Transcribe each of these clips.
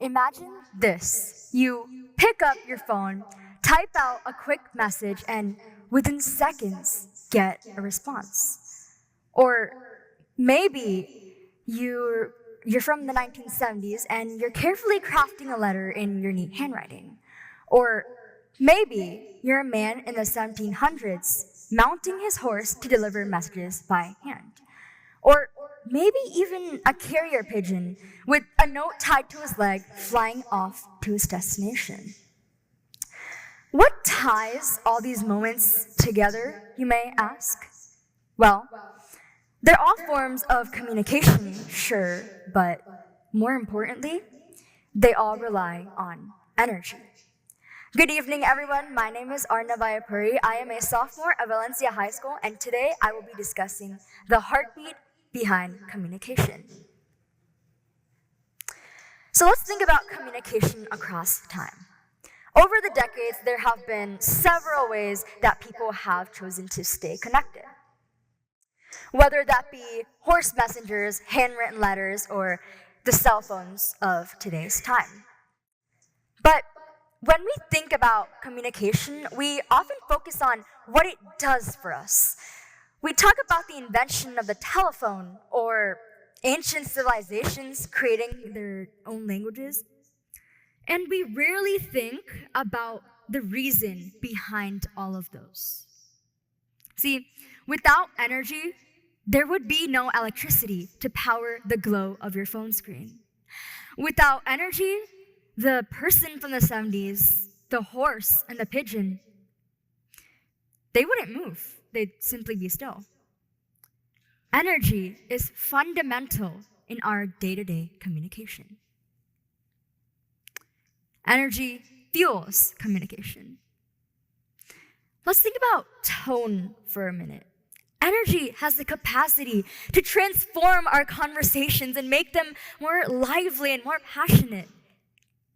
Imagine this. You pick up your phone, type out a quick message, and within seconds get a response. Or maybe you're from the 1970s and you're carefully crafting a letter in your neat handwriting. Or maybe you're a man in the 1700s mounting his horse to deliver messages by hand. Or maybe even a carrier pigeon with a note tied to his leg flying off to his destination. What ties all these moments together, you may ask? Well, they're all forms of communication, sure, but more importantly, they all rely on energy. Good evening, everyone. My name is Aarna Vaiyapuri. I am a sophomore at Valencia High School, and today I will be discussing the heartbeat behind communication. So let's think about communication across time. Over the decades, there have been several ways that people have chosen to stay connected. Whether that be horse messengers, handwritten letters, or the cell phones of today's time. But when we think about communication, we often focus on what it does for us. We talk about the invention of the telephone or ancient civilizations creating their own languages. And we rarely think about the reason behind all of those. See, without energy, there would be no electricity to power the glow of your phone screen. Without energy, the person from the 70s, the horse and the pigeon, they wouldn't move. They'd simply be still. Energy is fundamental in our day-to-day communication. Energy fuels communication. Let's think about tone for a minute. Energy has the capacity to transform our conversations and make them more lively and more passionate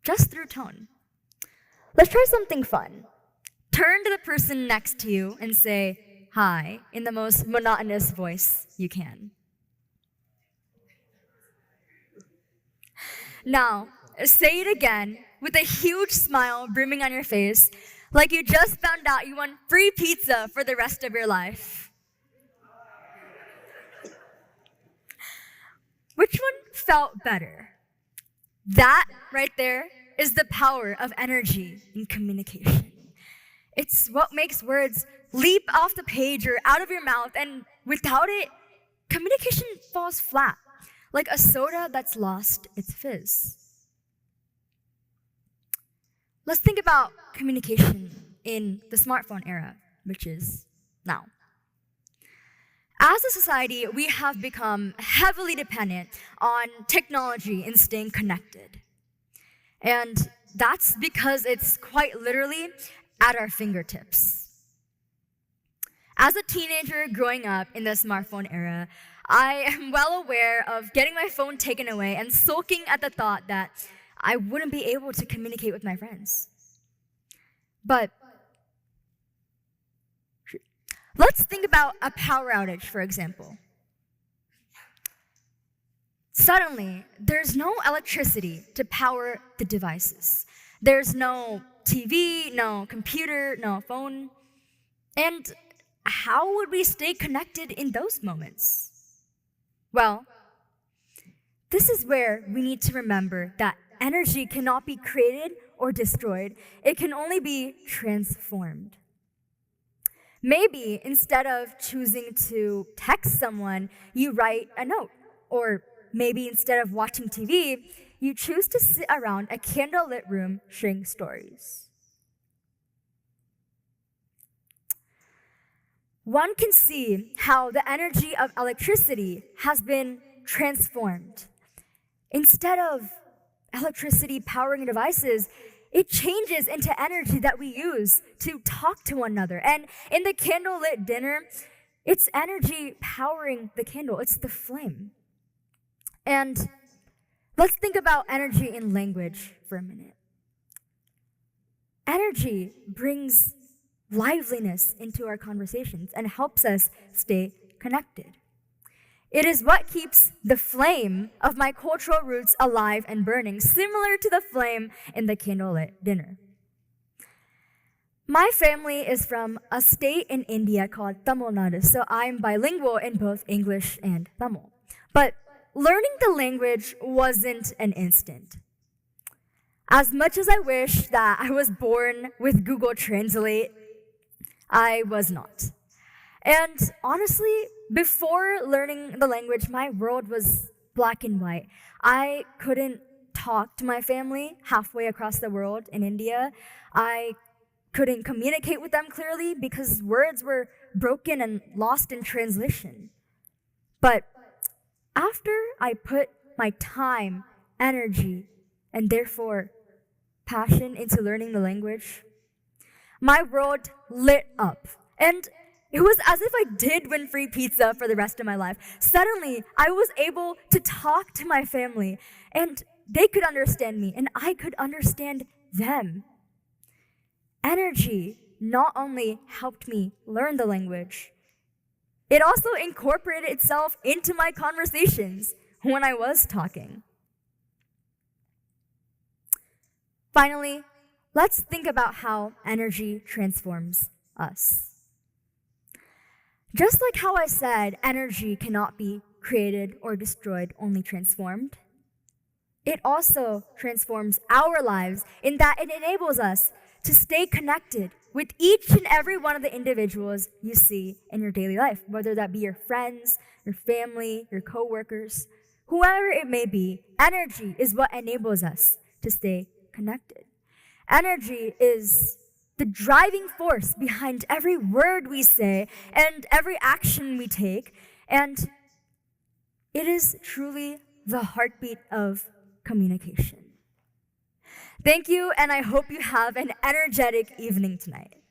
just through tone. Let's try something fun. Turn to the person next to you and say, "Hi," in the most monotonous voice you can. Now, say it again with a huge smile brimming on your face, like you just found out you won free pizza for the rest of your life. Which one felt better? That right there is the power of energy in communication. It's what makes words leap off the page or out of your mouth, and without it, communication falls flat, like a soda that's lost its fizz. Let's think about communication in the smartphone era, which is now. As a society, we have become heavily dependent on technology in staying connected. And that's because it's quite literally at our fingertips. As a teenager growing up in the smartphone era, I am well aware of getting my phone taken away and sulking at the thought that I wouldn't be able to communicate with my friends. But let's think about a power outage, for example. Suddenly, there's no electricity to power the devices. There's no TV, no computer, no phone. And how would we stay connected in those moments? Well, this is where we need to remember that energy cannot be created or destroyed. It can only be transformed. Maybe instead of choosing to text someone, you write a note. Or maybe instead of watching TV, you choose to sit around a candlelit room sharing stories. One can see how the energy of electricity has been transformed. Instead of electricity powering devices, it changes into energy that we use to talk to one another. And in the candlelit dinner, it's energy powering the candle. It's the flame. And let's think about energy in language for a minute. Energy brings liveliness into our conversations and helps us stay connected. It is what keeps the flame of my cultural roots alive and burning, similar to the flame in the candlelit dinner. My family is from a state in India called Tamil Nadu, so I'm bilingual in both English and Tamil. But learning the language wasn't an instant. As much as I wish that I was born with Google Translate, I was not. And honestly, before learning the language, my world was black and white. I couldn't talk to my family halfway across the world in India. I couldn't communicate with them clearly because words were broken and lost in translation. But after I put my time, energy, and therefore passion into learning the language, my world lit up. And it was as if I did win free pizza for the rest of my life. Suddenly, I was able to talk to my family, and they could understand me, and I could understand them. Energy not only helped me learn the language, it also incorporated itself into my conversations when I was talking. Finally, let's think about how energy transforms us. Just like how I said, energy cannot be created or destroyed, only transformed. It also transforms our lives in that it enables us to stay connected with each and every one of the individuals you see in your daily life, whether that be your friends, your family, your coworkers, whoever it may be. Energy is what enables us to stay connected. Energy is the driving force behind every word we say and every action we take, and it is truly the heartbeat of communication. Thank you, and I hope you have an energetic evening tonight.